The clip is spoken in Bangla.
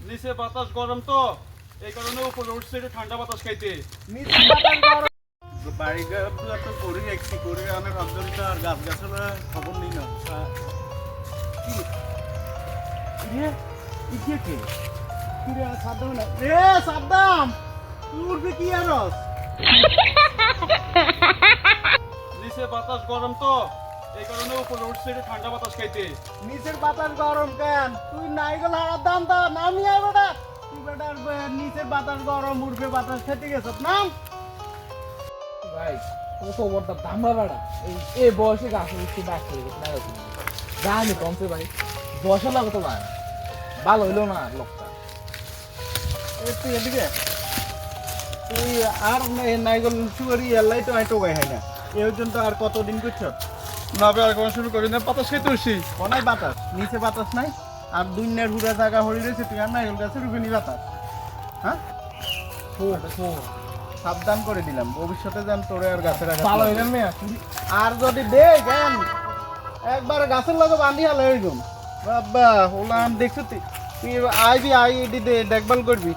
নিচে বাতাস গরম তো এই কারণে উপরে উঠছে একটু ঠান্ডা বাতাস খাইতে। নিচে বাতাস গরম। বাড়ি গাছগুলো তো করে রাখছি, করে অনেক অন্তরিত আর গাছ গাছগুলো খবর নেই না। সাদ্দাম উঠবে কি আর নিচে বাতাস গরম তো এই কারণে উপরে উঠছে একটু ঠান্ডা বাতাস খাইতে। নিচের বাতাস গরম কেন? তুই নাইগল হারার দাম দা নামি আয় বেটা। তুই বেটার নিচের বাতাস গরম, উঠবে বাতাস খেতে গেছ নাম। ভাই কত বড় দামড়া বেড়া এই বয়সে গাছ উঠতে ব্যাক করে গেছে না এরকম জানি কমছে ভাই বয়স লাগো তো ভাই ভালো হইলো না লোকটা। তুই এদিকে তুই আর নাইগল সুগারি এলাই তো আইটো গাই হয় না। এই পর্যন্ত আর কতদিন করছ? না ভাই আর কোনো শুরু করি না, বাতাস খাইতে উঠছি। কোনাই বাতাস, নিচে বাতাস নাই। আর দুনিয়ার হুড়া জায়গা হয়ে রয়েছে, তুই আর নাইগল গাছের উপরে বাতাস। হ্যাঁ সাবধান করে দিলাম, ভবিষ্যতে যেন তোরে আর গাছের আঘাত ভালো না হইলেন লাগে। মেয়া আর যদি দে কেন একবার গাছের লগে বান্ধি হালে হইগুম বাবা ওলাম দেখছো তুই আইবি আই এডি দে দেখভাল করবি।